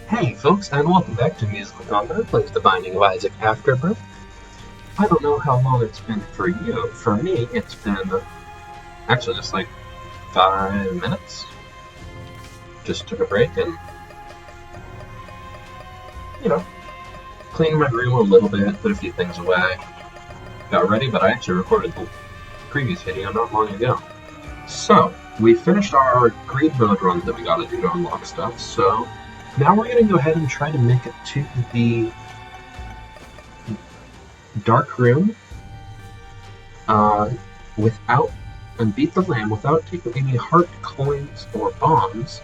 Hey folks, and welcome back to MusicalConman, plays The Binding of Isaac Afterbirth. I don't know how long it's been for you. For me, it's been actually just like 5 minutes. Just took a break and, cleaned my room a little bit, put a few things away, got ready, but I actually recorded the previous video not long ago. So, we finished our greed mode runs that we gotta do to unlock stuff, so now we're going to go ahead and try to make it to the dark room and beat the lamb without taking any heart, coins, or bombs.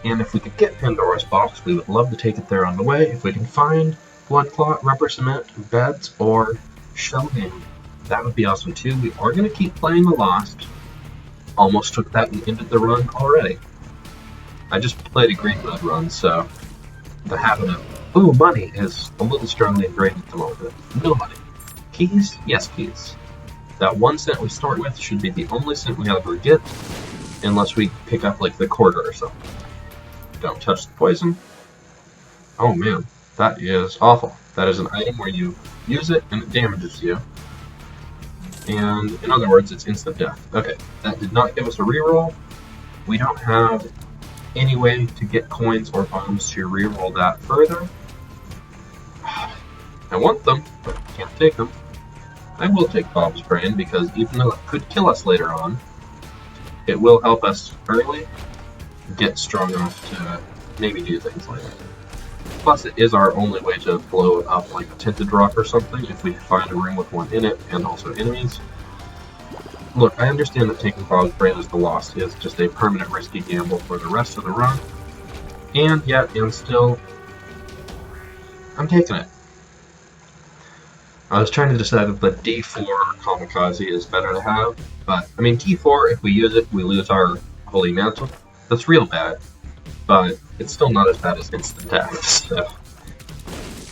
And if we could get Pandora's box, we would love to take it there on the way. If we can find blood clot, rubber cement, beds, or shell game, that would be awesome too. We are going to keep playing the Lost. Almost took that and ended the run already. I just played a great mode run, so the habit of, money is a little strongly ingrained at the moment. No money. Keys? Yes, keys. That 1 cent we start with should be the only cent we ever get, unless we pick up, like, the quarter or something. Don't touch the poison. Oh man, that is awful. That is an item where you use it and it damages you. And, in other words, it's instant death. Okay, that did not give us a reroll. We don't have any way to get coins or bombs to reroll that further. I want them, but can't take them. I will take Bob's Brain because even though it could kill us later on, it will help us early get strong enough to maybe do things later. Plus, it is our only way to blow it up like a tinted rock or something if we find a room with one in it and also enemies. Look, I understand that taking Bob's Brain as the Lost is just a permanent risky gamble for the rest of the run, and yet, and still, I'm taking it. I was trying to decide if the D4 Kamikaze is better to have, but, I mean, D4, if we use it, we lose our Holy Mantle. That's real bad, but it's still not as bad as instant death, so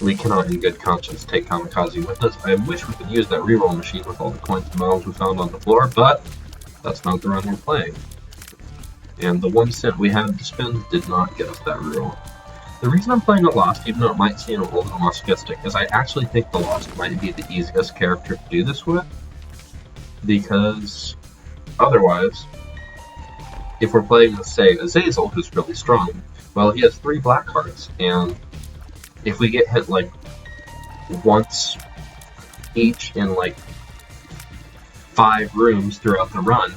we cannot in good conscience take Kamikaze with us. I wish we could use that reroll machine with all the coins and bombs we found on the floor, but that's not the run we're playing. And the 1 cent we had to spend did not get us that reroll. The reason I'm playing a Lost, even though it might seem a little masochistic, is I actually think the Lost might be the easiest character to do this with, because otherwise, if we're playing with, say, Azazel, who's really strong, well, he has 3 black hearts, and if we get hit, like, once each in, like, 5 rooms throughout the run,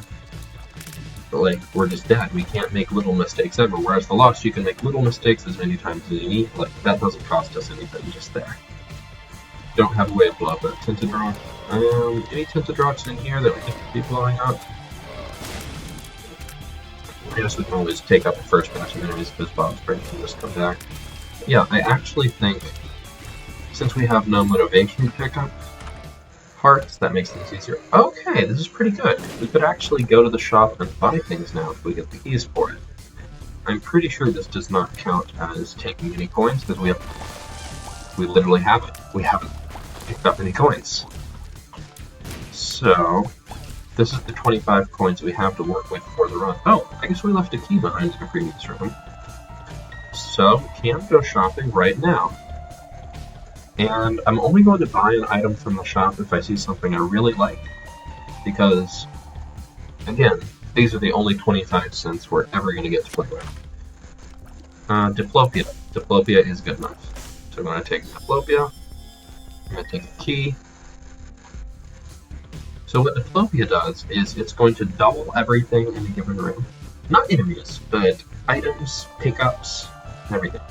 like, we're just dead. We can't make little mistakes ever, whereas the Lost, you can make little mistakes as many times as you need. Like, that doesn't cost us anything, just there. Don't have a way to blow up that tinted rock. Any tinted rocks in here that we could be blowing up? I guess we can always take up the first batch of enemies because Bob's Brain can just come back. Yeah, I actually think, since we have no motivation to pick up hearts, that makes things easier. Okay, this is pretty good. We could actually go to the shop and buy things now if we get the keys for it. I'm pretty sure this does not count as taking any coins because we literally haven't. We haven't picked up any coins. So, this is the 25 coins we have to work with for the run. Oh, I guess we left a key behind in the previous room. So, we can go shopping right now. And I'm only going to buy an item from the shop if I see something I really like. Because, again, these are the only 25 cents we're ever going to get to play with. Diplopia. Diplopia is good enough. So I'm going to take Diplopia. I'm going to take a key. So what Diplopia does is it's going to double everything in a given room. Not enemies, but items, pickups, everything.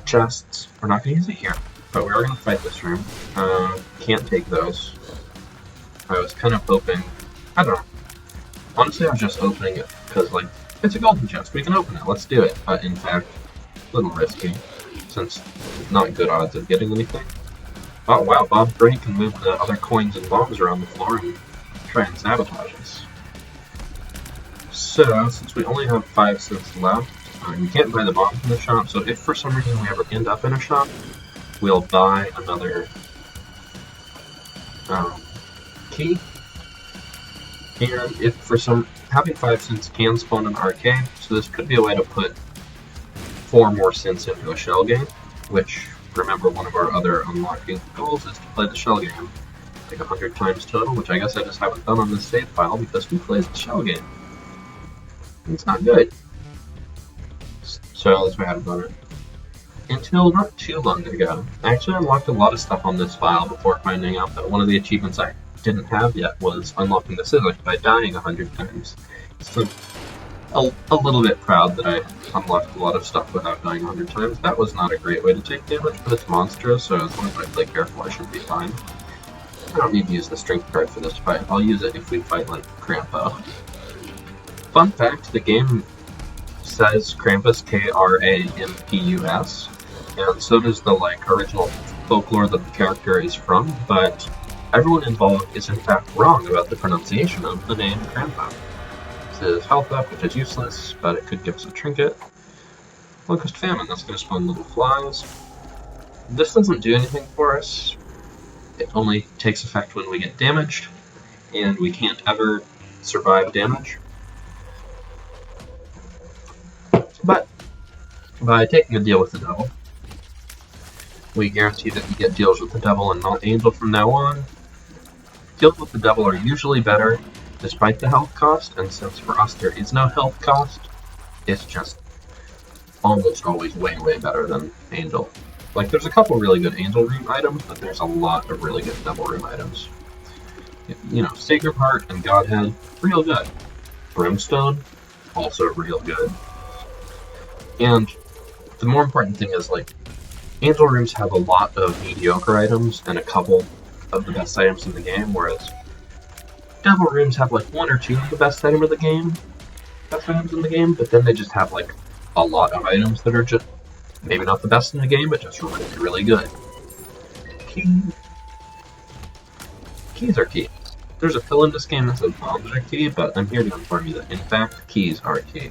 Chests. We're not going to use it here, but we are going to fight this room. Can't take those. I was kind of hoping... I don't know. Honestly, I was just opening it because, like, it's a golden chest. We can open it. Let's do it. But, in fact, a little risky, since not good odds of getting anything. Oh, wow, Bob's Brain can move the other coins and bombs around the floor and try and sabotage us. So, since we only have 5 cents left, we can't buy the bombs in the shop, so if for some reason we ever end up in a shop, we'll buy another key. And if for some... having 5 cents can spawn an arcade, so this could be a way to put 4 more synths into a shell game, which, remember, one of our other unlocking goals is to play the shell game like 100 times total, which I guess I just haven't done on this save file because who plays the shell game? It's not good. So at least we haven't done it. Until not too long ago, I actually unlocked a lot of stuff on this file before finding out that one of the achievements I didn't have yet was unlocking the scissors by dying 100 times. So a little bit proud that I unlocked a lot of stuff without dying 100 times. That was not a great way to take damage, but it's monstrous, so as long as I play careful, I should be fine. I don't need to use the strength card for this fight. I'll use it if we fight like Krampus. Fun fact, the game says Krampus, K-R-A-M-P-U-S, and so does the original folklore that the character is from, but everyone involved is in fact wrong about the pronunciation of the name Krampus. This is health up, which is useless, but it could give us a trinket. Locust Famine, that's going to spawn little flies. This doesn't do anything for us. It only takes effect when we get damaged, and we can't ever survive damage. But by taking a deal with the devil, we guarantee that you get deals with the devil and not Angel from now on. Deals with the devil are usually better, despite the health cost, and since for us there is no health cost, it's just almost always way, way better than Angel. Like, there's a couple really good Angel Room items, but there's a lot of really good Devil Room items. You know, Sacred Heart and Godhead, real good. Brimstone, also real good. And the more important thing is, Angel Rooms have a lot of mediocre items and a couple of the best items in the game, whereas Devil Rooms have, 1 or 2 of the best items in the game, but then they just have, a lot of items that are just maybe not the best in the game, but just really, really good. Keys are key. There's a pill in this game that says bombs are key, but I'm here to inform you that, in fact, keys are key.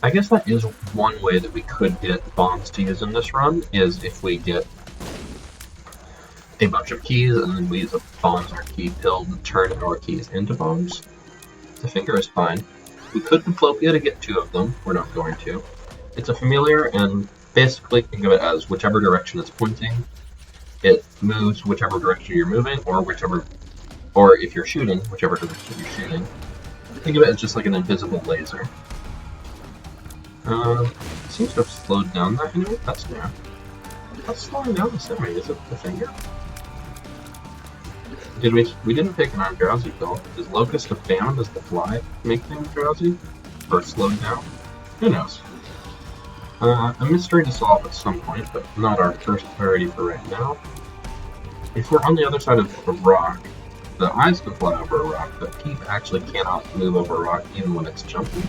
I guess that is one way that we could get bombs to use in this run, is if we get a bunch of keys and then we use a bombs or key pill to turn our keys into bombs. The finger is fine. We could Diplopia to get 2 of them. We're not going to. It's a familiar, and basically think of it as whichever direction it's pointing, it moves whichever direction you're moving, or if you're shooting, whichever direction you're shooting. Think of it as just like an invisible laser. Seems to have slowed down that anyway. That's new. That's slowing down the same rate. Is it the finger? We didn't take an arm drowsy pill. Is Locust of Famine? Does the fly make things drowsy? Or slowed down? Who knows? A mystery to solve at some point, but not our first priority for right now. If we're on the other side of a rock, the eyes can fly over a rock, but Peep actually cannot move over a rock even when it's jumping.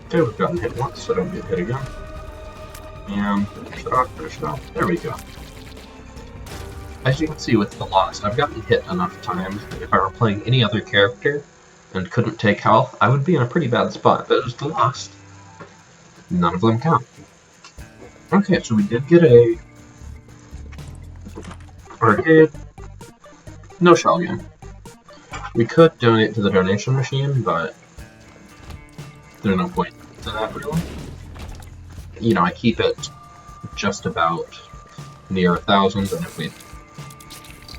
Okay, we've gotten hit once, so don't get hit again. And finish it off. There we go. As you can see with the Lost, I've gotten hit enough times that if I were playing any other character and couldn't take health, I would be in a pretty bad spot, but it was the Lost. None of them count. Okay, so we did get a arcade. No shell game. We could donate to the donation machine, but there's no point to that really. You know, I keep it just about near 1,000, and if we,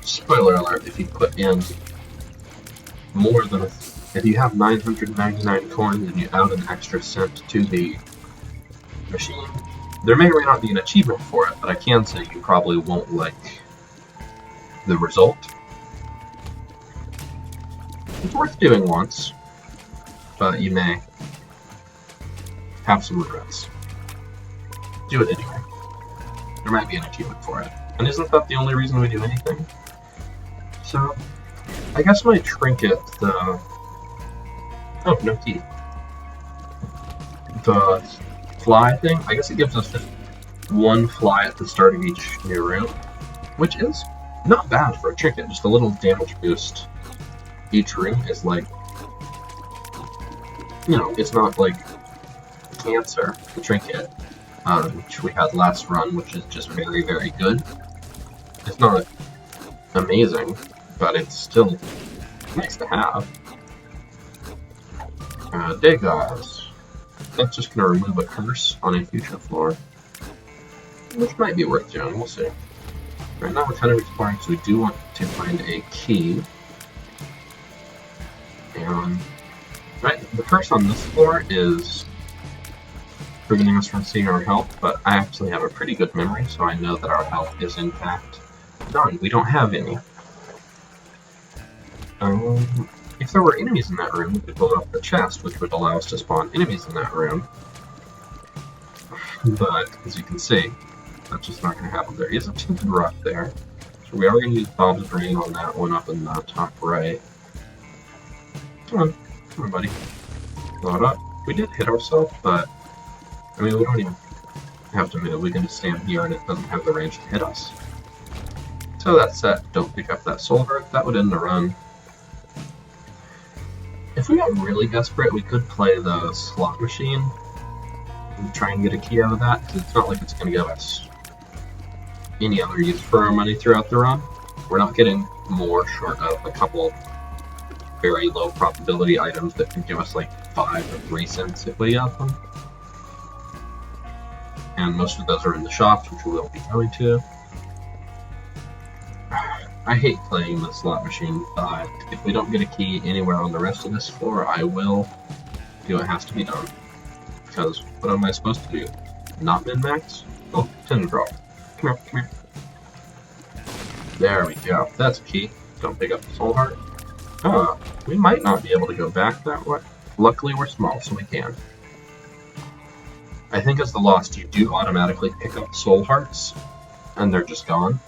spoiler alert, if you put in more than if you have 999 coins and you add an extra cent to the machine, there may or may not be an achievement for it, but I can say you probably won't like the result. It's worth doing once, but you may have some regrets. Do it anyway. There might be an achievement for it. And isn't that the only reason we do anything? So, I guess my trinket, oh, no teeth. The fly thing, I guess it gives us just 1 fly at the start of each new room, which is not bad for a trinket, just a little damage boost. Each room is like, you know, it's not like Cancer, the trinket, which we had last run, which is just very, very good. It's not amazing, but it's still nice to have. Degas. That's just going to remove a curse on a future floor, which might be worth doing. We'll see. Right now we're kind of exploring, so we do want to find a key. And right, the curse on this floor is preventing us from seeing our health, but I actually have a pretty good memory, so I know that our health is in fact none. We don't have any. If there were enemies in that room, we could build up the chest, which would allow us to spawn enemies in that room. But, as you can see, that's just not going to happen. There is a tinted rock there, so we are going to use Bob's Brain on that one up in the top right. Come on, buddy. Load up. We did hit ourselves, but, I mean, we don't even have to move. We can just stand here and it doesn't have the range to hit us. So that's set. Don't pick up that soul heart. That would end the run. If we got really desperate, we could play the slot machine and try and get a key out of that, because it's not like it's going to give us any other use for our money throughout the run. We're not getting more short of a couple very low probability items that could give us like 5 or 3 cents if we got them. And most of those are in the shops, which we will be going to. I hate playing the slot machine, but if we don't get a key anywhere on the rest of this floor, I will do what has to be done. Because what am I supposed to do? Not min-max? Oh, 10 draw. Come here. There we go. That's a key. Don't pick up the soul heart. We might not be able to go back that way. Luckily, we're small, so we can. I think as the Lost, you do automatically pick up soul hearts, and they're just gone.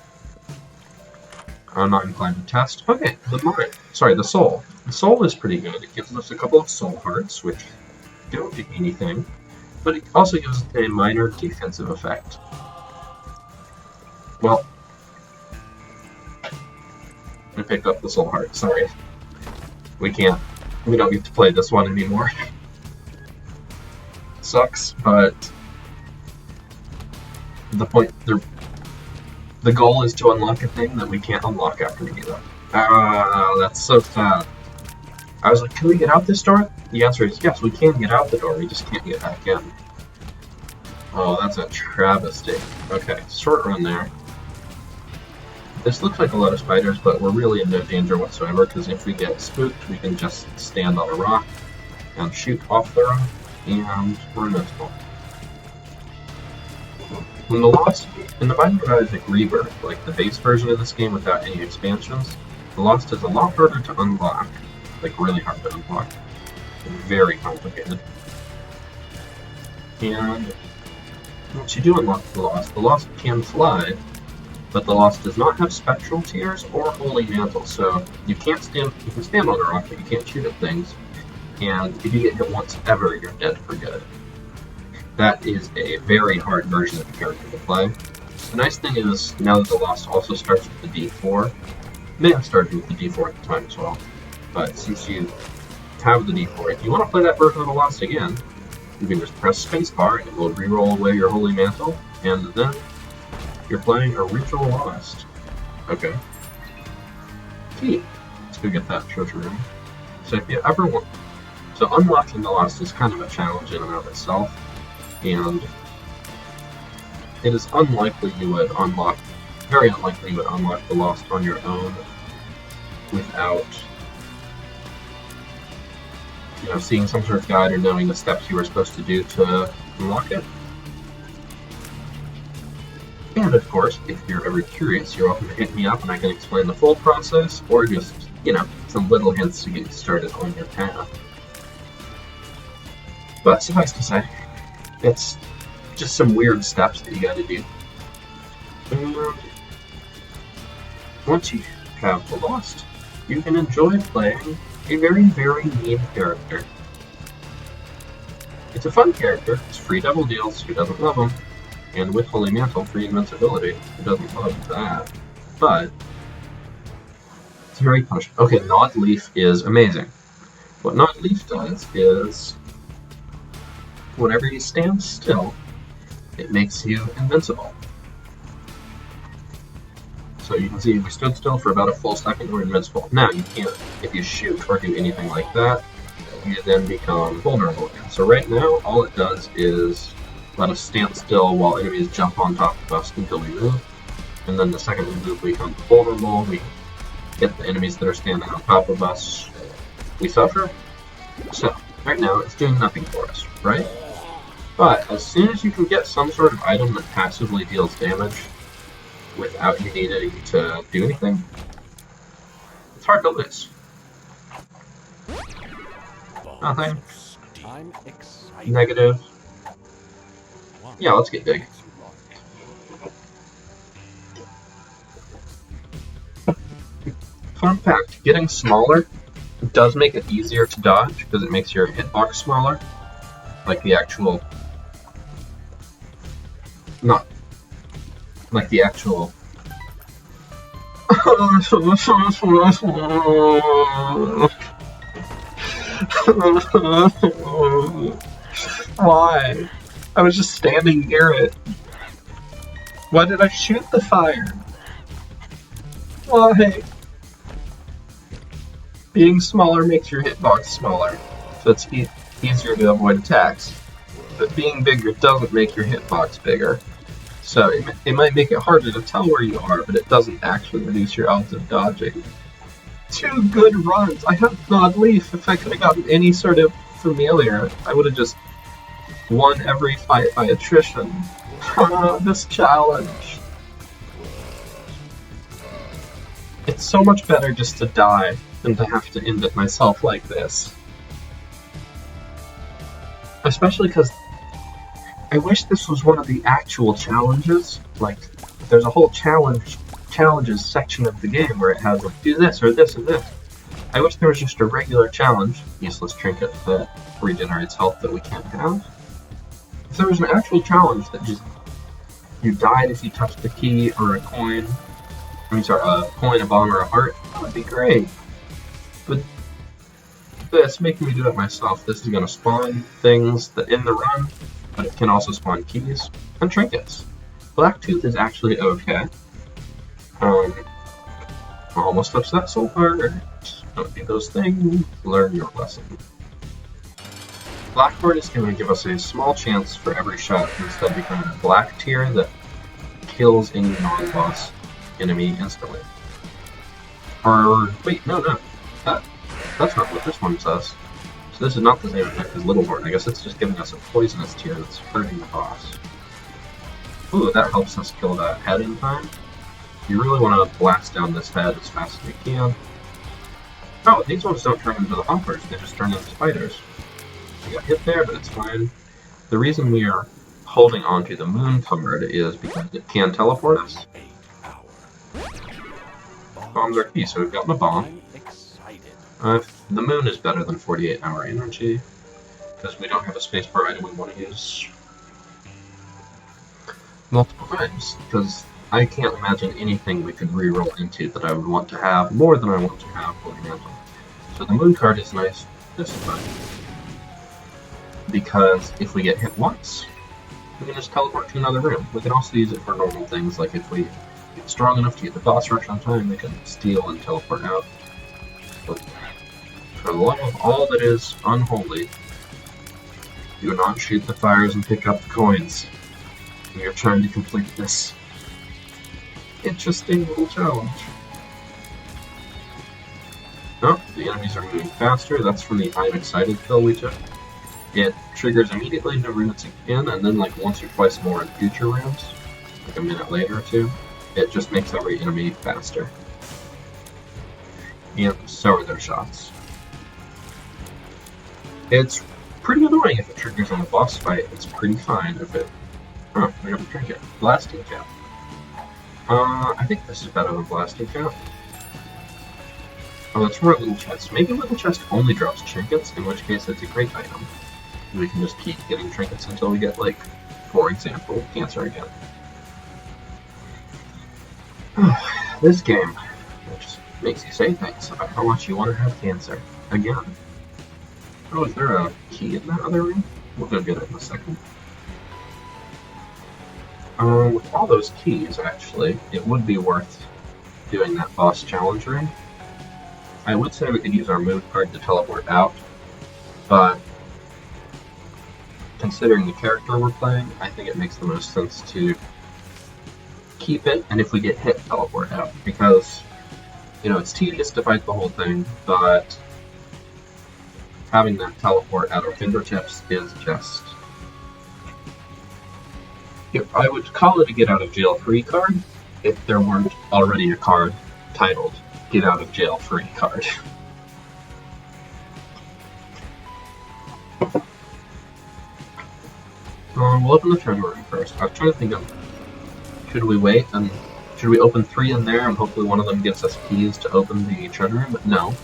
I'm not inclined to test. Okay, the mind. Sorry, the soul. The soul is pretty good. It gives us a couple of soul hearts, which don't do anything, but it also gives us a minor defensive effect. Well, I picked up the soul heart. Sorry. We don't get to play this one anymore. Sucks, but the goal is to unlock a thing that we can't unlock after we get up. That's so sad. I was like, can we get out this door? The answer is yes, we can get out the door, we just can't get back in. Oh, that's a travesty. Okay, short run there. This looks like a lot of spiders, but we're really in no danger whatsoever, because if we get spooked, we can just stand on a rock and shoot off the rock, and we're invincible. In the Biographic Rebirth, like the base version of this game without any expansions, the Lost is a lot harder to unlock. Like, really hard to unlock. Very complicated. And once you do unlock the Lost can fly, but the Lost does not have spectral tears or holy mantle, so you can stand on a rock, but you can't shoot at things. And if you get hit once ever, you're dead for good. That is a very hard version of the character to play. The nice thing is, now that the Lost also starts with the D4, it may have started with the D4 at the time as well, but since you have the D4, if you want to play that version of the Lost again, you can just press spacebar and it will re-roll away your holy mantle, and then you're playing original Lost. Okay. Key. Let's go get that treasure room. So if you ever want... So unlocking the Lost is kind of a challenge in and of itself, and it is unlikely you would unlock... Very unlikely you would unlock the Lost on your own without, you know, seeing some sort of guide or knowing the steps you were supposed to do to unlock it. And of course, if you're ever curious, you're welcome to hit me up and I can explain the full process, or just, you know, some little hints to get you started on your path. But suffice to say, it's just some weird steps that you gotta do. And once you have the Lost, you can enjoy playing a very, very mean character. It's a fun character. It's free double deals. Who doesn't love them? And with Holy Mantle, free invincibility. Who doesn't love that? But it's very punishing. Okay, Gnawed Leaf is amazing. What Gnawed Leaf does is, whenever you stand still, it makes you invincible. So you can see we stood still for about a full second, we're invincible. Now you can't, if you shoot or do anything like that, you then become vulnerable again. So right now, all it does is let us stand still while enemies jump on top of us until we move. And then the second we move, we become vulnerable. We hit the enemies that are standing on top of us. We suffer. So right now, it's doing nothing for us, right? But as soon as you can get some sort of item that passively deals damage without you needing to do anything, it's hard to lose. Nothing. Negative. Yeah, let's get big. Fun fact, getting smaller does make it easier to dodge because it makes your hitbox smaller. Like the actual... Not... Like the actual... Why? I was just standing near it. Why did I shoot the fire? Why? Being smaller makes your hitbox smaller, so it's easier to avoid attacks. But being bigger doesn't make your hitbox bigger. So it might make it harder to tell where you are, but it doesn't actually reduce your odds of dodging. 2 good runs! I have Nod Leaf. If I could have gotten any sort of familiar, I would have just won every fight by attrition. This challenge. It's so much better just to die than to have to end it myself like this. Especially because I wish this was one of the actual challenges. Like, there's a whole challenges section of the game where it has, like, do this or this or this. I wish there was just a regular challenge, useless trinket that regenerates health that we can't have. If there was an actual challenge that just, you died if you touched a key or a coin, a coin, a bomb, or a heart, that would be great. But this, making me do it myself, this is going to spawn things that in the run, but it can also spawn keys and trinkets. Blacktooth is actually okay. Almost touched that soul heart. Don't do those things. Learn your lesson. Blackboard is going to give us a small chance for every shot instead of becoming a black tier that kills any non-boss enemy instantly. Or, wait, no. That's not what this one says. So this is not the same effect as Littlehorn. I guess it's just giving us a poisonous tier that's hurting the boss. Ooh, that helps us kill that head in time. You really want to blast down this head as fast as you can. Oh, these ones don't turn into the hoppers, they just turn into spiders. We got hit there, but it's fine. The reason we are holding onto the moon card is because it can teleport us. Bombs are key, so we've gotten a bomb. The moon is better than 48-hour energy, because we don't have a spacebar item we want to use multiple times, because I can't imagine anything we could reroll into that I would want to have more than I want to have Holy Mantle. So the moon card is nice this time, because if we get hit once, we can just teleport to another room. We can also use it for normal things, like if we get strong enough to get the boss rush on time, we can steal and teleport out. But for the love of all that is unholy, do not shoot the fires and pick up the coins. We are trying to complete this interesting little challenge. Oh, the enemies are moving faster. That's from the I'm excited kill we took. It triggers immediately into roots again, and then like once or twice more in future rooms, like a minute later or two. It just makes every enemy faster. And so are their shots. It's pretty annoying if it triggers on a boss fight. It's pretty fine if it... Oh, I got a trinket. Blasting Cap. I think this is better than Blasting Cap. Oh, it's more Little Chest. Maybe Little Chest only drops trinkets, in which case it's a great item. We can just keep getting trinkets until we get, like, for example, cancer again. This game just makes you say things about how much you want to have cancer. Again. Oh, is there a key in that other room? We'll go get it in a second. With all those keys, actually, it would be worth doing that boss challenge room. I would say we could use our move card to teleport out, but considering the character we're playing, I think it makes the most sense to keep it, and if we get hit, teleport out, because, you know, it's tedious to fight the whole thing, but having that teleport at our fingertips is just... I would call it a get out of jail free card if there weren't already a card titled get out of jail free card. We'll open the treasure room first. I was trying to think of, should we wait and should we open 3 in there and hopefully one of them gives us keys to open the treasure room? But no,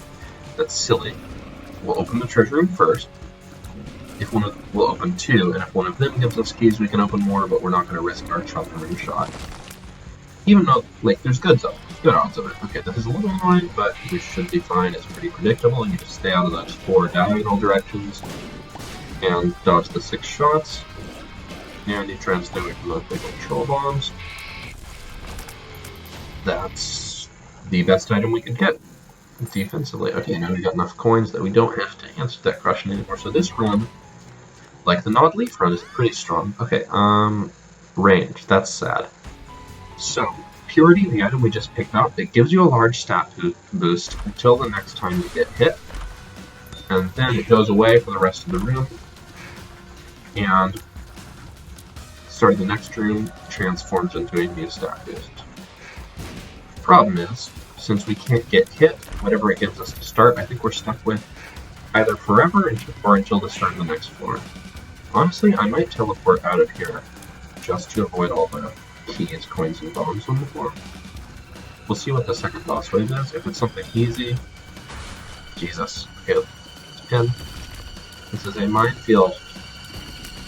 that's silly. We'll open the treasure room first. We'll open 2, and if one of them gives us keys, we can open more, but we're not going to risk our treasure room shot. Even though, like, there's good odds of it. Okay, this is a little annoying, but we should be fine. It's pretty predictable. You just stay out of those 4 diagonal directions and dodge the 6 shots. And you try and stay away from those big control bombs. That's the best item we could get defensively. Okay, now we got enough coins that we don't have to answer that question anymore. So this run, like the Nod Leaf run, is pretty strong. Okay, range. That's sad. So, Purity, the item we just picked up, it gives you a large stat boost until the next time you get hit. And then it goes away for the rest of the room. And starting the next room, transforms into a new stat boost. Problem is, since we can't get hit, whatever it gives us to start, I think we're stuck with either forever or until the start of the next floor. Honestly, I might teleport out of here just to avoid all the keys, coins, and bombs on the floor. We'll see what the second boss wave is. If it's something easy... Jesus. Okay, again, this is a minefield.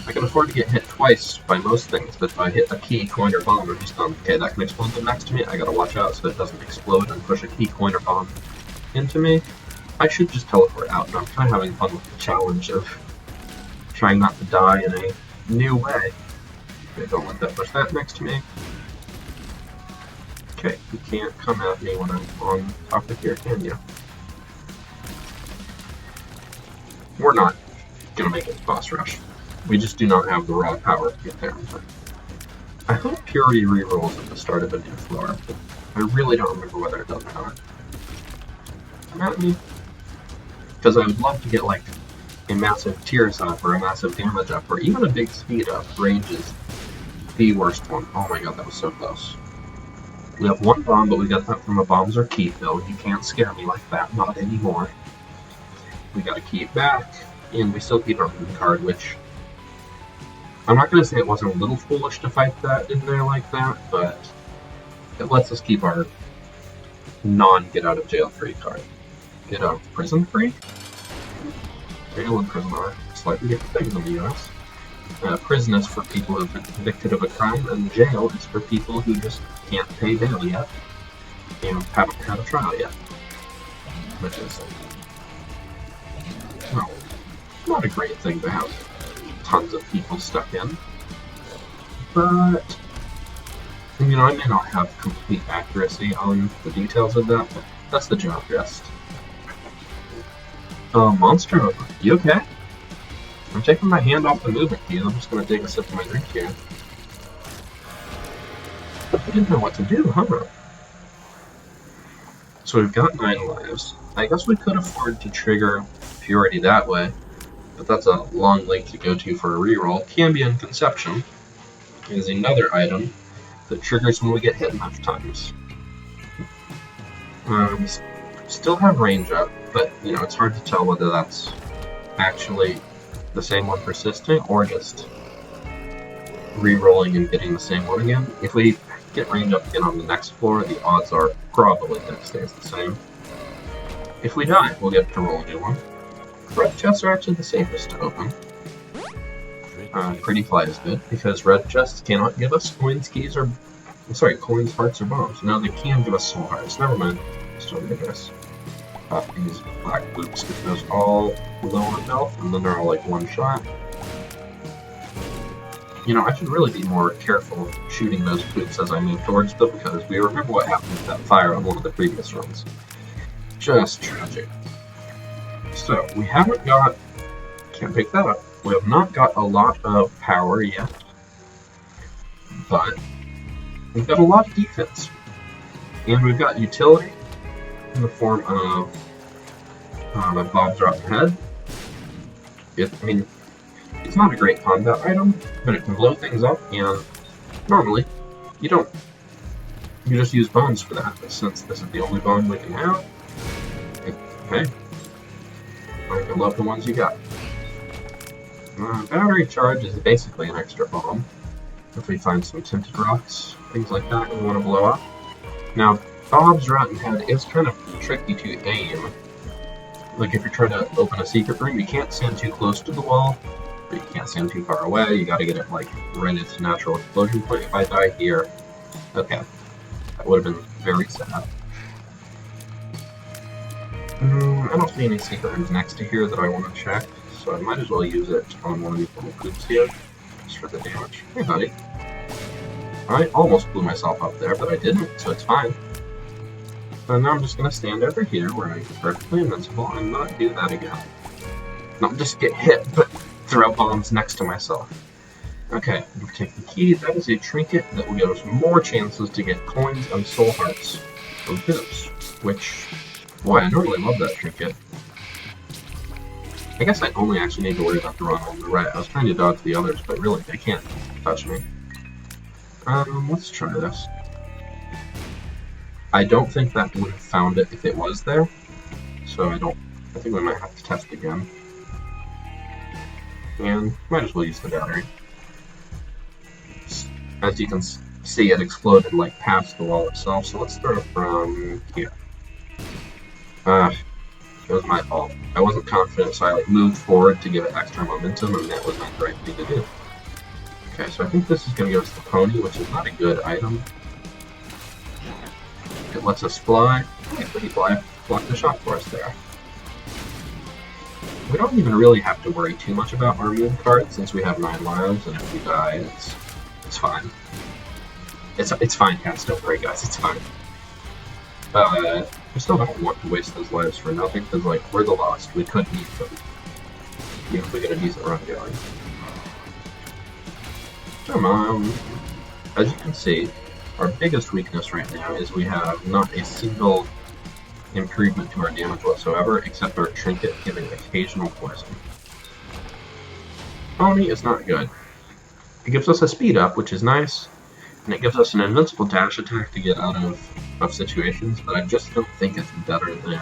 I can afford to get hit twice by most things, but if I hit a key, coin, or bomb, I'm just done. Okay, that can explode them next to me. I gotta watch out so it doesn't explode and push a key, coin, or bomb into me. I should just teleport out, and I'm kind of having fun with the challenge of trying not to die in a new way. Okay, don't let that push that next to me. Okay, you can't come at me when I'm on top of here, can you? We're not gonna make it boss rush. We just do not have the raw power to get there. I hope Purity rerolls at the start of a new floor. I really don't remember whether it does or not. Come at me. Because I would love to get like a massive tears up or a massive damage up or even a big speed up. Range is the worst one. Oh my god, that was so close. We have 1 bomb, but we got that from a bombs or key fill. You can't scare me like that, not anymore. We got a key back, and we still keep our moon card, which... I'm not going to say it wasn't a little foolish to fight that in there like that, but it lets us keep our non-get-out-of-jail-free card. Get out of prison free? Jail and prison are slightly different things in the US. Prison is for people who have been convicted of a crime, and jail is for people who just can't pay bail yet and haven't had a trial yet. Which is, well, not a great thing to have tons of people stuck in. But, you know, I may not have complete accuracy on the details of that, but that's the job rest. Monster, you okay? I'm taking my hand off the movement key. I'm just gonna take a sip of my drink here. I didn't know what to do, huh? So we've got 9 lives. I guess we could afford to trigger Purity that way, but that's a long link to go to for a reroll. Cambion Conception is another item that triggers when we get hit enough times. We still have range up, but you know, it's hard to tell whether that's actually the same one persisting or just re-rolling and getting the same one again. If we get range up again on the next floor, the odds are probably that it stays the same. If we die, we'll get to roll a new one. Red chests are actually the safest to open. Pretty Fly is good, because red chests cannot give us coins, keys, or... sorry, coins, hearts, or bombs. No, they can give us soul hearts. Never mind. Still ridiculous. These black boots get those all low on health, and then they're all like one shot. You know, I should really be more careful shooting those boots as I move towards them, because we remember what happened with that fire on one of the previous runs. Just tragic. So, we haven't got Can't pick that up. We have not got a lot of power yet, but we've got a lot of defense. And we've got utility in the form of a Bob's Rotten Head. I mean, it's not a great combat item, but it can blow things up, and normally you just use bones for that, but since this is the only bone we can have, okay, I love the ones you got. Battery charge is basically an extra bomb. If we find some tinted rocks, things like that we want to blow up. Now, Bob's Rotten Head is kind of tricky to aim. Like if you're trying to open a secret room, you can't stand too close to the wall, but you can't stand too far away. You gotta get it like right at its natural explosion point. If I die here, okay, that would have been very sad. I don't see any secret rooms next to here that I want to check, so I might as well use it on one of these little coops here, just for the damage. Hey buddy. I almost blew myself up there, but I didn't, so it's fine. And now I'm just going to stand over here where I'm perfectly invincible and not do that again. Not just get hit, but throw bombs next to myself. Okay, we take the key. That is a trinket that will give us more chances to get coins and soul hearts from boots, which, boy, I really love that trinket. I guess I only actually need to worry about the run on the right. I was trying to dodge the others, but really, they can't touch me. Let's try this. I don't think that would have found it if it was there, so I think we might have to test again. And might as well use the battery. As you can see, it exploded like past the wall itself, so let's throw it from here. It was my fault. I wasn't confident, so I like moved forward to give it extra momentum, and that was not the right thing to do. Okay, so I think this is going to give us the pony, which is not a good item. It lets us fly. Okay, pretty fly. Block the shot for us there. We don't even really have to worry too much about our move card since we have 9 lives, and if we die, it's fine. It's fine, cats. Don't worry, guys. It's fine. We still don't want to waste those lives for nothing because, like, we're the lost. We could beat them, even if we get a decent run going. Come on. As you can see, our biggest weakness right now is we have not a single improvement to our damage whatsoever, except our trinket giving occasional poison. Pony is not good. It gives us a speed up, which is nice, and it gives us an invincible dash attack to get out of situations, but I just don't think it's better than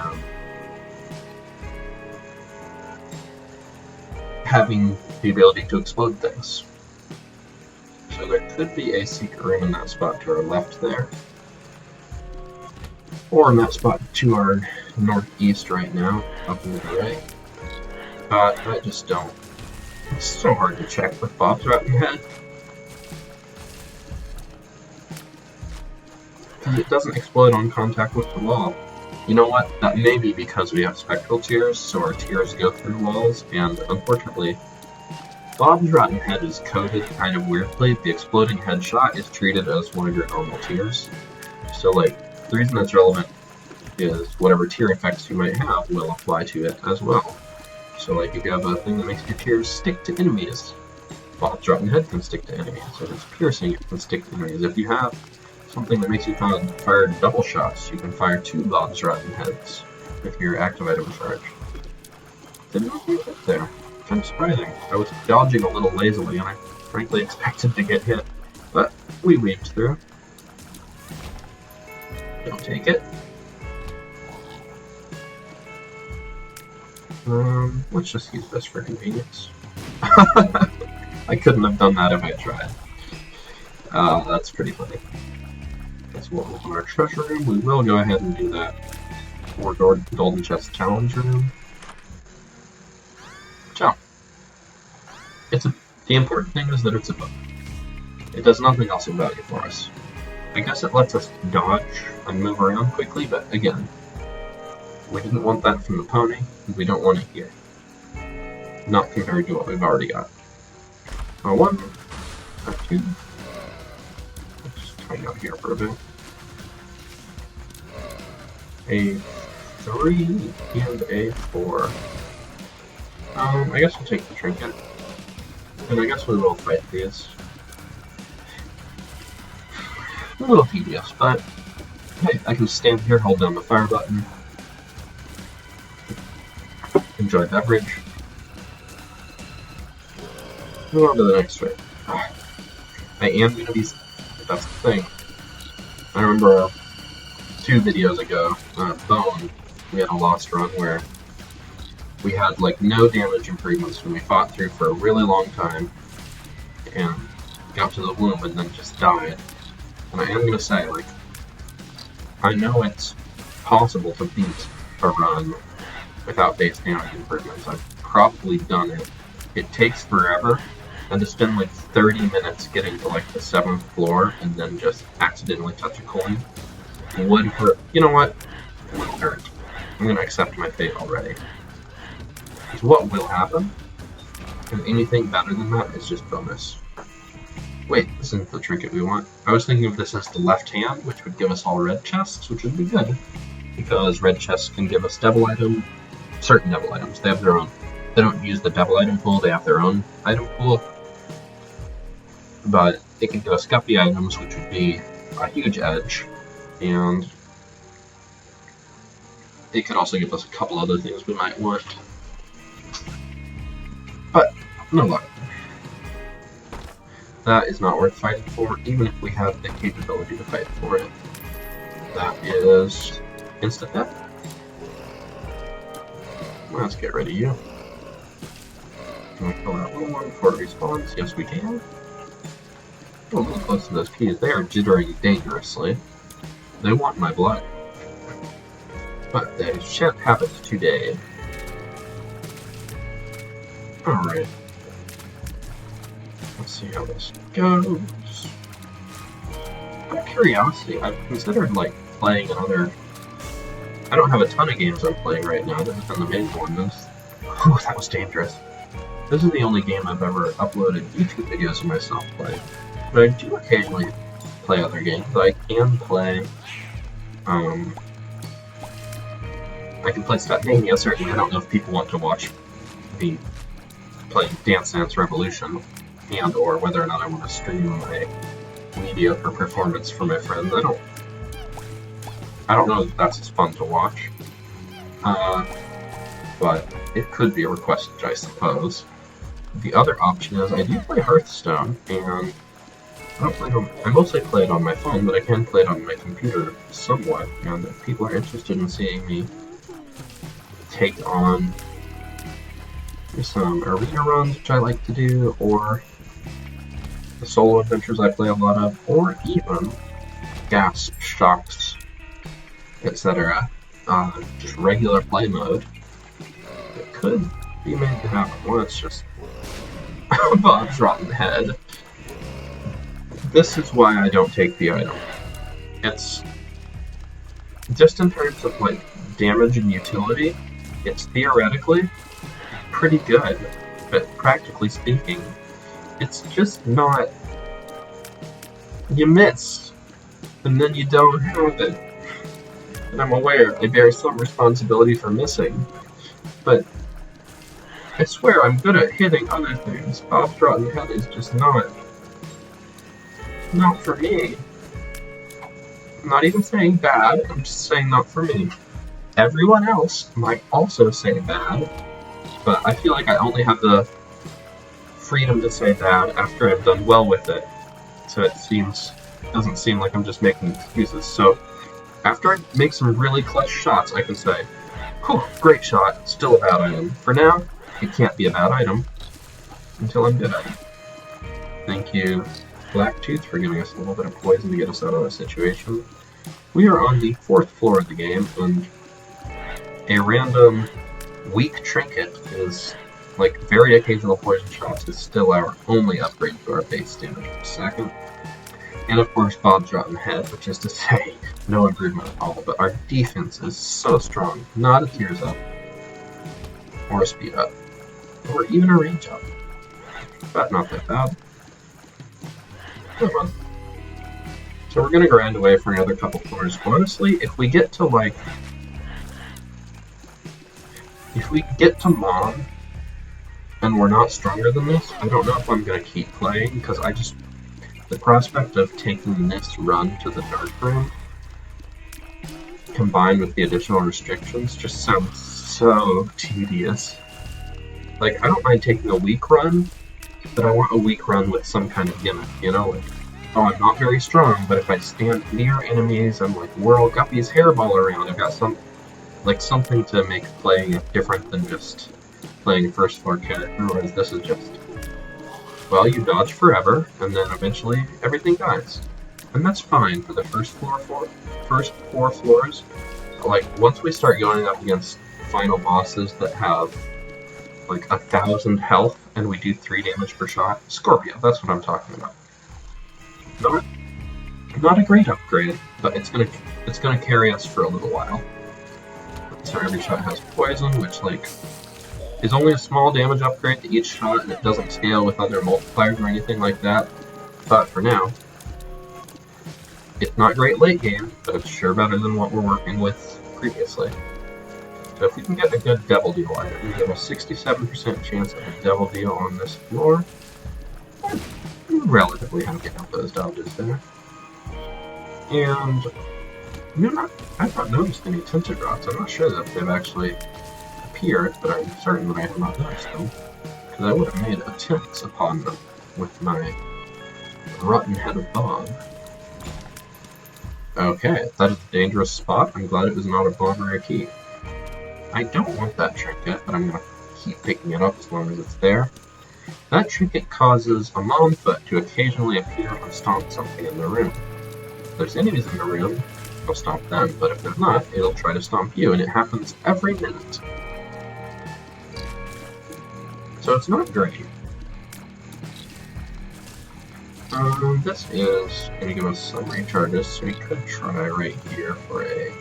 having the ability to explode things. So there could be a secret room in that spot to our left there. Or in that spot to our northeast right now, up in the right. But I just don't. It's so hard to check with Bob's Rotten Head. Because it doesn't explode on contact with the wall. You know what? That may be because we have spectral tears, so our tears go through walls, and unfortunately, Bob's Rotten Head is coded kind of weirdly. The exploding headshot is treated as one of your normal tears. So, like, the reason that's relevant is whatever tear effects you might have will apply to it as well. So, like, if you have a thing that makes your tears stick to enemies, Bob's Rotten Head can stick to enemies. If it's piercing, it can stick to enemies. If you have something that makes you fire double shots, you can fire 2 Bob's Rotten Heads with your active item charge. Didn't really get there. Kind of surprising. I was dodging a little lazily, and I frankly expected to get hit, but we weaved through. Don't take it. Let's just use this for convenience. I couldn't have done that if I tried. That's pretty funny. That's what we'll do our treasure room. We will go ahead and do that for Golden Chest Challenge room. Ciao. The important thing is that it's a book. It does nothing else of value for us. I guess it lets us dodge and move around quickly, but again, we didn't want that from the pony, and we don't want it here. Not compared to what we've already got. A 1, a 2. Let's just hang out here for a bit. A 3 and a 4. I guess we'll take the trinket. And I guess we will fight these. A little tedious, but hey, I can stand here, hold down the fire button, enjoy beverage, move on to the next trip. I am going to be... That's the thing. I remember 2 videos ago, Bone, we had a lost run where we had like no damage improvements and we fought through for a really long time and got to the womb and then just died. And I am going to say, like, I know it's possible to beat a run without base damage improvements. I've probably done it. It takes forever, and to spend like 30 minutes getting to like the 7th floor and then just accidentally touch a coin would hurt. You know what? It would hurt. I'm going to accept my fate already. Because what will happen, and anything better than that is just bonus. Wait, this isn't the trinket we want. I was thinking of this as the left hand, which would give us all red chests, which would be good. Because red chests can give us devil item, certain devil items. They have their own. They don't use the devil item pool, they have their own item pool. But it can give us guppy items, which would be a huge edge. And it could also give us a couple other things we might want. But, no luck. That is not worth fighting for, even if we have the capability to fight for it. That is instant death. Let's get rid of you. Can we kill that little one before it respawns? Yes, we can. Oh, a little close to those keys. They are jittering dangerously. They want my blood. But they shan't have it today. Alright. Let's see how this goes. Out of curiosity, I've considered like playing another... I don't have a ton of games I'm playing right now. This has been the main one. Whew, that was dangerous. This is the only game I've ever uploaded YouTube videos of myself playing. But I do occasionally play other games. I can play... I can play Statmania, certainly. I don't know if people want to watch me playing Dance Dance Revolution, and or whether or not I want to stream my mediocre performance for my friends. I don't know if that's as fun to watch. But it could be a requested, I suppose. The other option is I do play Hearthstone, and I mostly play it on my phone, but I can play it on my computer somewhat, and if people are interested in seeing me take on some arena runs, which I like to do, or the solo adventures I play a lot of, or even gasp, shocks, etc. Just regular play mode. It could be made to happen. Well, it's just Bob's rotten head. This is why I don't take the item. It's just in terms of like damage and utility, it's theoretically pretty good, but practically speaking, it's just not. You miss, and then you don't have it. And I'm aware I bear some responsibility for missing, but I swear I'm good at hitting other things. Bob's rotten head is just not for me. I'm not even saying bad, I'm just saying not for me. Everyone else might also say bad, but I feel like I only have the freedom to say bad after I've done well with it. So it doesn't seem like I'm just making excuses. So after I make some really clutch shots, I can say, whew, great shot, still a bad item. For now, it can't be a bad item until I'm good at it. Thank you, Blacktooth, for giving us a little bit of poison to get us out of the situation. We are on the 4th floor of the game, and a random weak trinket is, like, very occasional poison shots is still our only upgrade to our base damage per second. And of course, Bob's rotten head, which is to say, no improvement at all, but our defense is so strong. Not a tears up, or a speed up, or even a range up. But not that bad. Come on. So we're gonna grind away for another couple floors. Honestly, if we get to Mon, when we're not stronger than this, I don't know if I'm going to keep playing, because the prospect of taking this run to the dark room, combined with the additional restrictions, just sounds so tedious. Like, I don't mind taking a weak run, but I want a weak run with some kind of gimmick, you know? Like, oh, I'm not very strong, but if I stand near enemies and, like, whirl Guppy's hairball around, I've got something to make playing different than just playing first floor character, whereas this is just, well, you dodge forever, and then eventually everything dies. And that's fine for the first four floors. Like, once we start going up against final bosses that have like 1,000 health and we do 3 damage per shot, Scorpio, that's what I'm talking about. Not a great upgrade, but it's gonna carry us for a little while. So every shot has poison, which like is only a small damage upgrade to each shot, and it doesn't scale with other multipliers or anything like that. But for now, it's not great late game, but it's sure better than what we're working with previously. So if we can get a good Devil Deal item, we have a 67% chance of a Devil Deal on this floor. I'm relatively happy about those dodges there. And I've not noticed any tinted rods. I'm not sure that they've actually appeared, but I'm certain that I have not noticed them, because I would have made attempts upon them with my rotten head of Bob. Okay, that is a dangerous spot. I'm glad it was not a bomb or a key. I don't want that trinket, but I'm going to keep picking it up as long as it's there. That trinket causes a Momfoot to occasionally appear and stomp something in the room. If there's enemies in the room, it'll stomp them, but if there's not, it'll try to stomp you, and it happens every minute. So it's not great. This is going to give us some recharges, so we could try right here for a...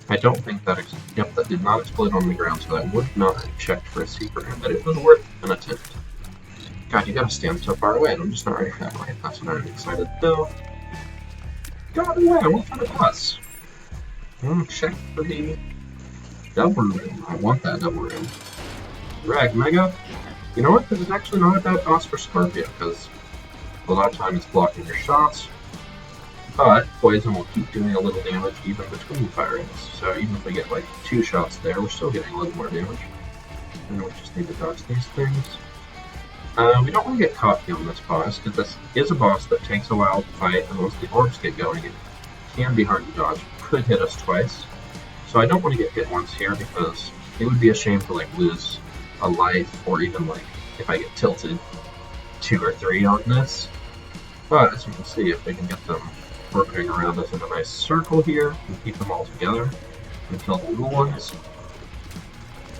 I don't think that... Yep, that did not explode on the ground, so that would not have checked for a secret, but it was worth an attempt. God, you gotta stand so far away, and I'm just not ready for that right. That's what I'm excited though. Got away, I went for the bus. Check for the double room. I want that double room. Rag Mega. You know what? This is actually not a bad boss for Scorpio, because a lot of time it's blocking your shots, but poison will keep doing a little damage even between fire hits. So even if we get like 2 shots there, we're still getting a little more damage. And we just need to dodge these things. We don't want to get caught on this boss, because this is a boss that takes a while to fight, and once the orbs get going, it can be hard to dodge. It could hit us twice. So I don't want to get hit once here, because it would be a shame to like lose a life, or even like if I get tilted 2 or 3 on this. But as you can see, if we can get them orbiting around us in a nice circle here and keep them all together and kill the little ones,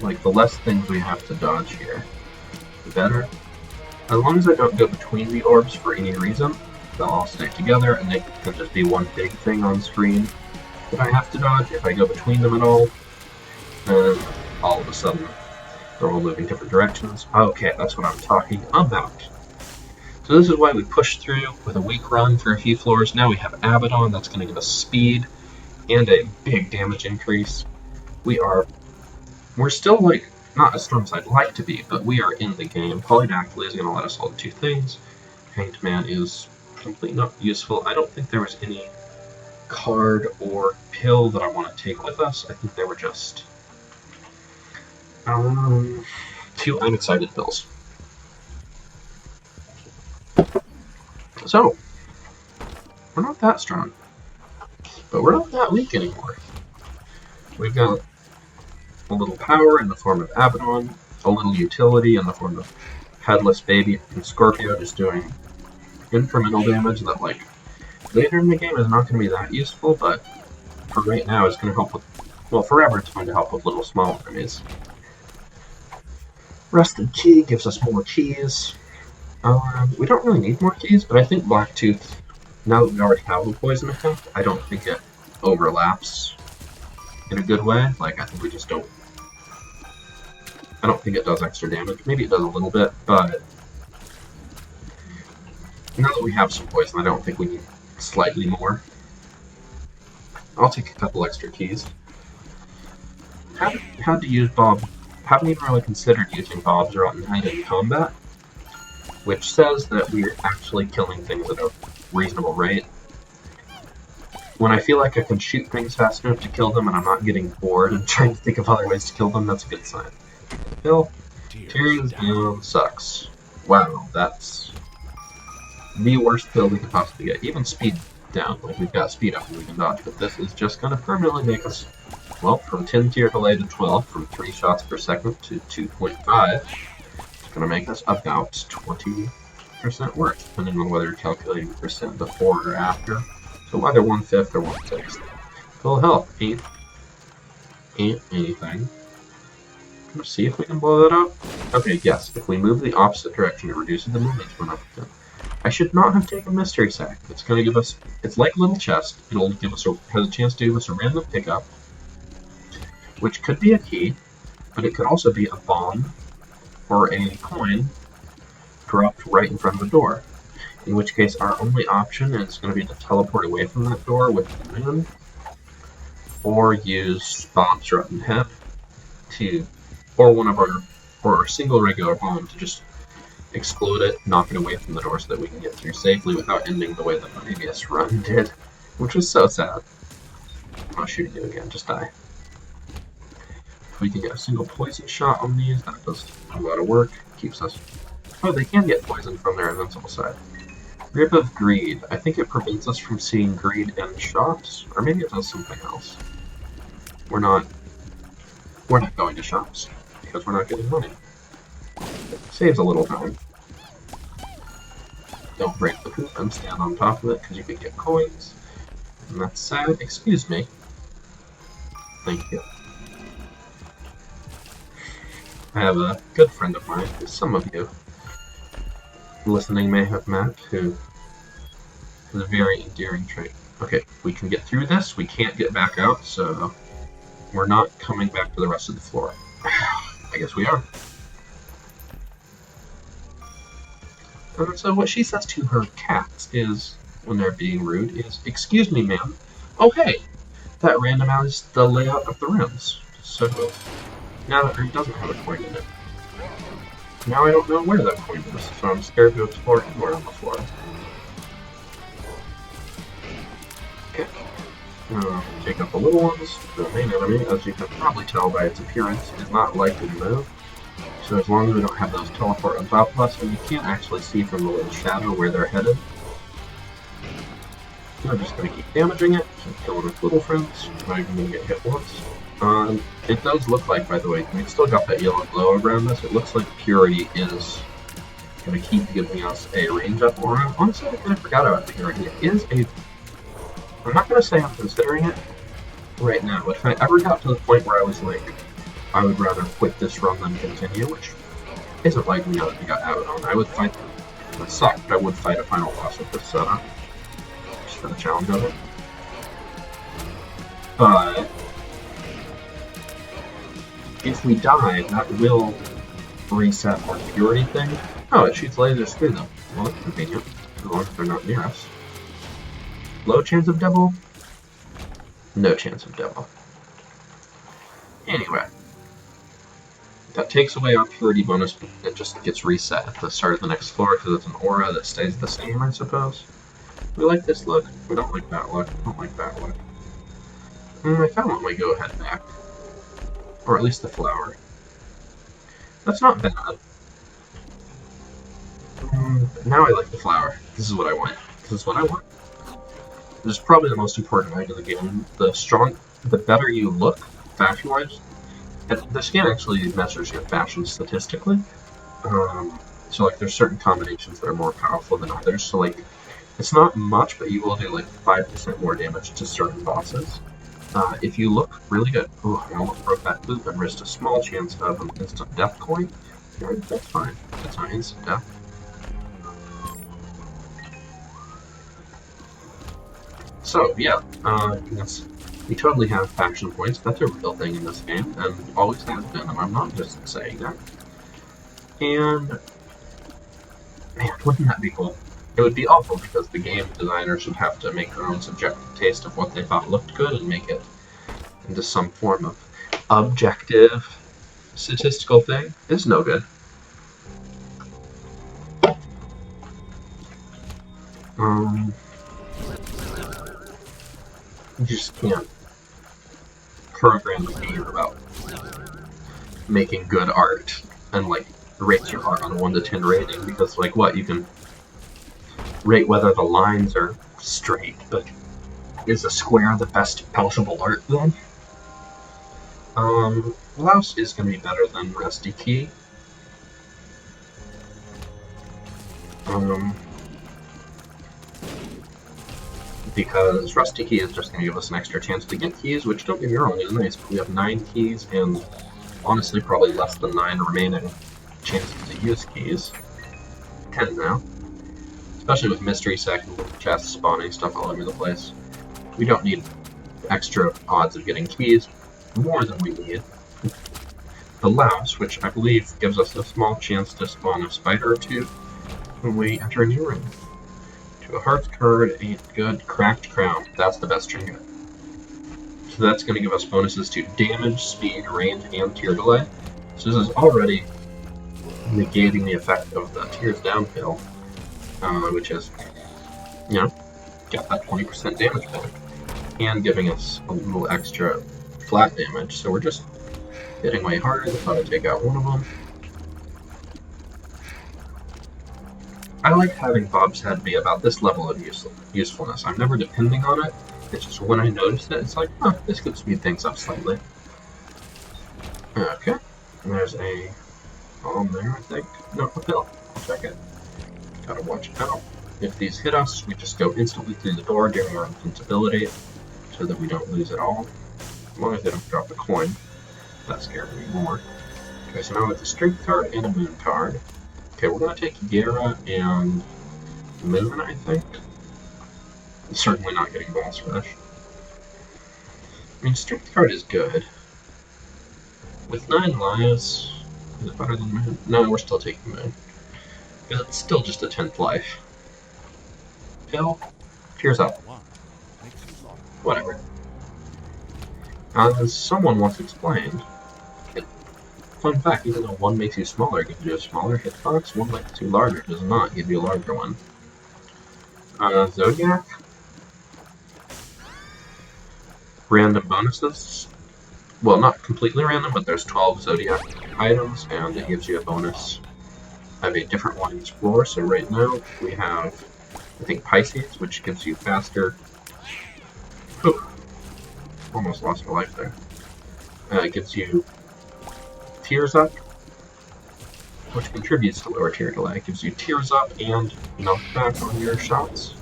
like the less things we have to dodge here, the better. As long as I don't go between the orbs for any reason, they'll all stay together and they can just be one big thing on screen that I have to dodge. If I go between them at all, then all of a sudden they're all moving different directions. Okay, that's what I'm talking about. So this is why we pushed through with a weak run for a few floors. Now we have Abaddon, that's going to give us speed and a big damage increase. We're still like not as strong as I'd like to be, but we are in the game. Polydactyly is going to let us hold 2 things. Hanged Man is completely not useful. I don't think there was any card or pill that I want to take with us. I think they were just 2 unexcited pills. So, we're not that strong, but we're not that weak anymore. We've got a little power in the form of Abaddon, a little utility in the form of Headless Baby and Scorpio, just doing incremental damage that, like, later in the game is not going to be that useful, but for right now it's going to help with, well, forever it's going to help with little small enemies. Rusted Key gives us more keys. We don't really need more keys, but I think Blacktooth, now that we already have a poison effect, I don't think it overlaps in a good way. Like, I think we just don't... I don't think it does extra damage. Maybe it does a little bit, but now that we have some poison, I don't think we need slightly more. I'll take a couple extra keys. How to use Bob haven't even really considered using Bob's Rotten Head in combat, which says that we're actually killing things at a reasonable rate. When I feel like I can shoot things fast enough to kill them and I'm not getting bored and trying to think of other ways to kill them, that's a good sign. Kill. Tears down sucks. Wow, that's the worst build we could possibly get. Even speed down, like we've got speed up and we can dodge, but this is just going to permanently make us, well, from 10 tier delay to 12, from 3 shots per second to 2.5. It's going to make us about 20% worse, depending on whether you're calculating percent before or after. So either 1/5 or 1/6. Full health ain't anything. Let's see if we can blow that up. Okay, yes, if we move the opposite direction, it reduces the movement to 100%. I should not have taken Mystery Sack. It's going to give us, it's like Little Chest. It'll give us has a chance to give us a random pickup, which could be a key, but it could also be a bomb or a coin dropped right in front of the door. In which case, our only option is going to be to teleport away from that door with the moon, or use Bob's Rotten Head to, or a single regular bomb to just explode it, knock it away from the door so that we can get through safely without ending the way the previous run did, which was so sad. I'm not shooting you again, just die. If we can get a single poison shot on these, that does a lot of work, keeps us... Oh, they can get poisoned from their invincible side. Grip of Greed. I think it prevents us from seeing greed in shops, or maybe it does something else. We're not going to shops, because we're not getting money. Saves a little time. Don't break the poop and stand on top of it, because you could get coins. And that's sad. Excuse me. Thank you. I have a good friend of mine, who some of you listening may have met, who is a very endearing trait. Okay, we can get through this. We can't get back out, so we're not coming back to the rest of the floor. I guess we are. And so what she says to her cats is, when they're being rude, is, "Excuse me, ma'am. Oh, hey, that randomized the layout of the rooms. So now that room doesn't have a coin in it. Now I don't know where that coin is, so I'm scared to explore anywhere on the floor." Okay. Take up the little ones. The main enemy, as you can probably tell by its appearance, is not likely to move. So as long as we don't have those teleport on top of us, and you can't actually see from the little shadow where they're headed, we're just going to keep damaging it, keep killing its little friends. Not even going to get hit once. It does look like, by the way, we've still got that yellow glow around us. It looks like Purity is going to keep giving us a range up aura. Honestly, I kind of forgot about the Purity. It is a... I'm not going to say I'm considering it right now, but if I ever got to the point where I was like, I would rather quit this run than continue, which isn't likely now that we got out on. I would fight... It would suck, but I would fight a final boss with this setup. Just for the challenge of it. But... if we die, that will reset our Purity thing. Oh, it shoots lasers through them. Well, that's convenient, as long as they're not near us. Low chance of double? No chance of double. Anyway. That takes away our Purity bonus, but it just gets reset at the start of the next floor, because it's an aura that stays the same, I suppose. We like this look. We don't like that look. I don't like that look. I found my go-ahead back. Or at least the flower. That's not bad. But now I like the flower. This is what I want. This is what I want. This is probably the most important item of the game. The better you look, fashion-wise. The skin actually measures your fashion statistically. So like there's certain combinations that are more powerful than others. So like it's not much, but you will do like 5% more damage to certain bosses. If you look really good, ooh, I almost broke that loop and risked a small chance of an instant death coin. Yeah, that's fine. That's not instant death. So yeah, we totally have faction points. That's a real thing in this game, and always has been. And I'm not just saying that. And man, wouldn't that be cool? It would be awful because the game designers would have to make their own subjective taste of what they thought looked good and make it into some form of objective statistical thing is no good. You just can't program the game about making good art and like rate your art on a 1 to 10 rating, because like what, you can rate whether the lines are straight, but is a square the best possible art then? Louse is going to be better than Rusty Key. Because Rusty Key is just going to give us an extra chance to get keys, which, don't get me wrong, is nice, but we have 9 keys, and honestly probably less than 9 remaining chances to use keys. 10 now. Especially with Mystery Sect and chests spawning stuff all over the place. We don't need extra odds of getting keys, more than we need. The Louse, which I believe gives us a small chance to spawn a spider or two when we enter a new room. To a hearth card, a good cracked crown. That's the best trinket. So that's going to give us bonuses to damage, speed, range, and tier delay. So this is already negating the effect of the tiers downhill, which is, you know, get that 20% damage back, and giving us a little extra flat damage. So we're just hitting way harder. That's how to take out one of them. I like having Bob's Head be about this level of usefulness. I'm never depending on it. It's just when I notice it, it's like, huh, this could speed things up slightly. Okay. And there's a bomb there, I think. No, a pill. I'll check it. Gotta watch out. If these hit us, we just go instantly through the door during our invincibility, so that we don't lose it all. As long as they don't drop a coin. That scares me more. Okay, so now with a strength card and a moon card. Okay, we're going to take Yara and Moon, I think. Certainly not getting Boss Rush. I mean, Strength card is good. With 9 lives, is it better than Moon? No, we're still taking Moon. Because it's still just a 10th life. Pill? Tears up. Whatever. As someone once explained, fun fact, even though 1 makes you smaller, it gives you a smaller hitbox. 1 makes you larger, does not give you a larger one. Zodiac. Random bonuses. Well, not completely random, but there's 12 Zodiac items, and it gives you a bonus of a different one each floor. So right now, we have, I think, Pisces, which gives you faster... Whew. Almost lost a life there. It gives you Tears Up, which contributes to lower tier delay. It gives you Tears Up and knockback on your shots.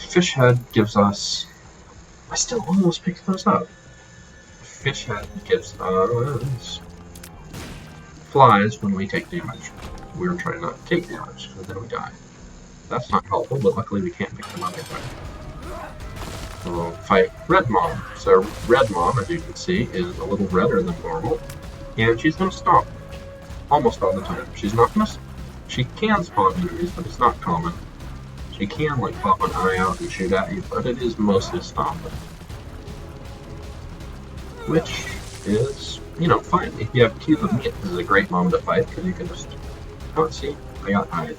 Fish Head gives us... I still almost picked those up. Fish Head gives us... flies when we take damage. We were trying not to take damage, because then we die. That's not helpful, but luckily we can't pick them up anyway. We'll fight Red Mom. So Red Mom, as you can see, is a little redder than normal, and she's going to stomp almost all the time. She's not going to... She can spawn enemies, but it's not common. She can, like, pop an eye out and shoot at you, but it is mostly stomping. Which is, you know, fine. If you have Cube of Meat, this is a great mom to fight, because you can just... Oh, see? I got eyed.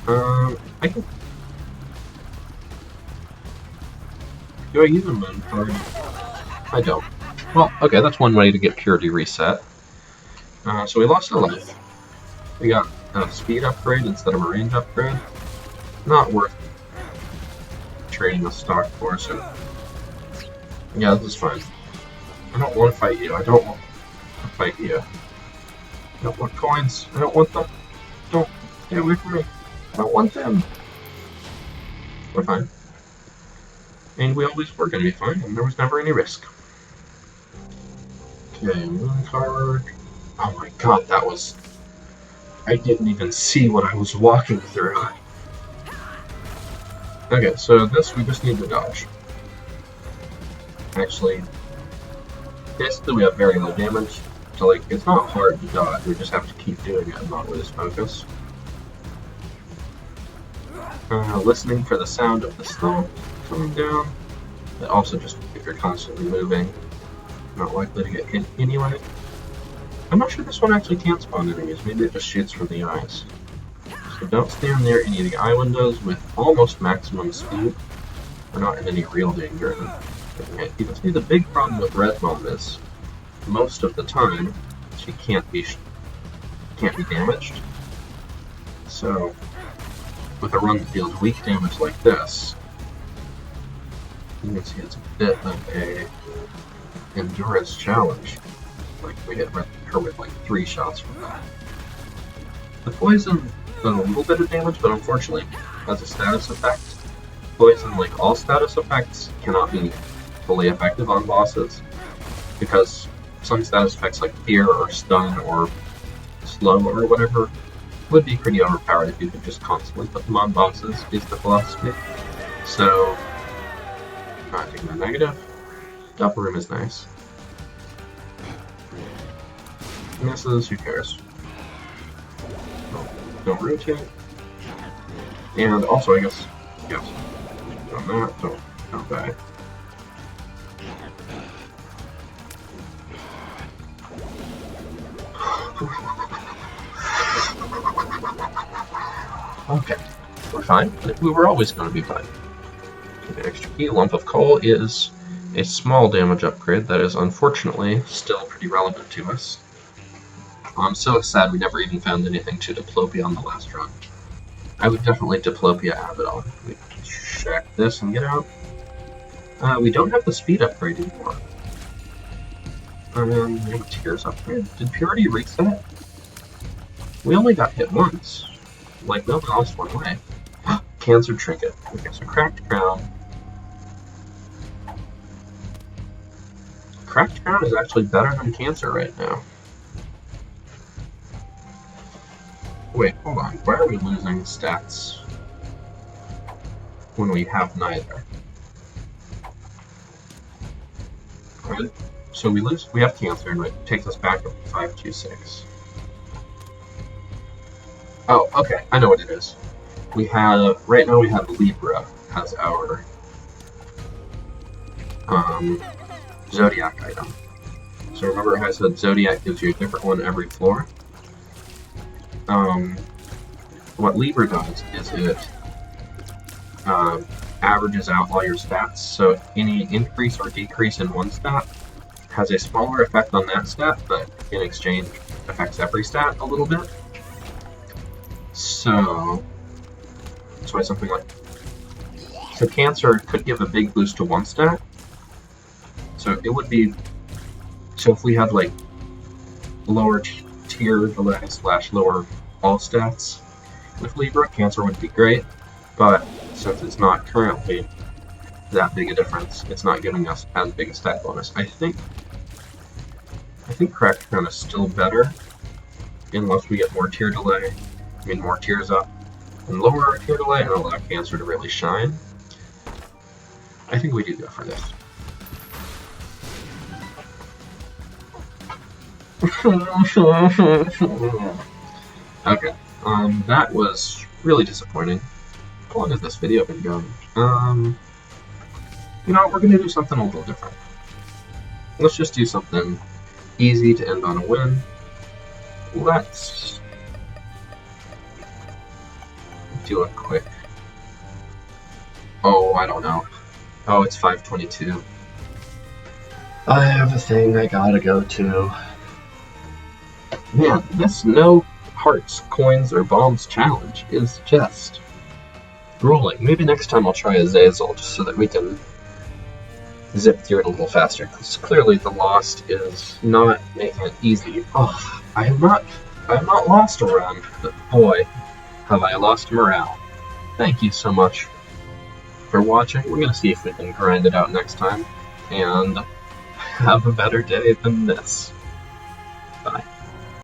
I can... Do I use a moon card? I don't. Well, okay, that's one way to get purity reset. So we lost a life. We got a speed upgrade instead of a range upgrade. Not worth trading a stock for, so... Yeah, this is fine. I don't want to fight you. I don't want to fight you. I don't want coins. I don't want them. Don't. Stay away from me. I don't want them. We're fine. And we always were going to be fine, and there was never any risk. Okay, moon card. Oh my god, that was... I didn't even see what I was walking through. Okay, so this we just need to dodge. Actually, basically we have very low damage, so like, it's not hard to dodge, we just have to keep doing it and not lose focus. Listening for the sound of the stomp coming down. But also just, if you're constantly moving. Not likely to get hit anyway. I'm not sure this one actually can't spawn enemies, maybe it just shoots from the eyes. So don't stand near any of the eye windows with almost maximum speed. We're not in any real danger. You can see the big problem with Red Mom is, most of the time, she can't be damaged. So, with a run that deals weak damage like this, you can see it's a bit of a endurance challenge. Like, we hit her with like 3 shots from that. The poison does a little bit of damage, but unfortunately has a status effect. Poison, like all status effects, cannot be fully effective on bosses, because some status effects like fear or stun or slow or whatever would be pretty overpowered if you could just constantly put them on bosses, is the philosophy. So, not taking a negative. Upper room is nice. Misses, who cares? Don't rotate. And also, I guess, yes, on that, don't die. Okay, we're fine. We were always going to be fine. The extra key, lump of coal, is a small damage upgrade that is unfortunately still pretty relevant to us. I'm so sad we never even found anything to Diplopia on the last run. I would definitely Diplopia Abaddon. We can check this and get out. We don't have the speed upgrade anymore. No tears upgrade. Did Purity reset? We only got hit once. Like, we only lost one way. Cancer trinket. Okay, so cracked crown. Cracked crown is actually better than cancer right now. Wait, hold on. Why are we losing stats when we have neither? Right. So we have cancer, and it takes us back up to 526. Oh, okay, I know what it is. Right now we have Libra as our Zodiac item. So remember how I said Zodiac gives you a different one every floor? What Libra does is it averages out all your stats, so any increase or decrease in one stat has a smaller effect on that stat, but in exchange affects every stat a little bit. So that's why something like... So cancer could give a big boost to one stat. So it would be... So if we had like lower tier delay / lower all stats with Libra, cancer would be great. But since it's not currently that big a difference, it's not giving us as big a stat bonus. I think Cracked Crown is still better unless we get more tier delay. I mean, more tiers up and lower our tier delay and allow cancer to really shine. I think we do go for this. Okay, that was really disappointing. How long has this video been going? You know, we're gonna do something a little different. Let's just do something easy to end on a win. Let's do a quick... Oh, I don't know. Oh, it's 5:22. I have a thing I gotta go to. Man, this no hearts, coins, or bombs challenge is just grueling. Maybe next time I'll try a Zazel just so that we can zip through it a little faster, because clearly the Lost is not making it easy. Oh, I have not lost a run, but boy, have I lost morale. Thank you so much for watching. We're going to see if we can grind it out next time, and have a better day than this. Bye.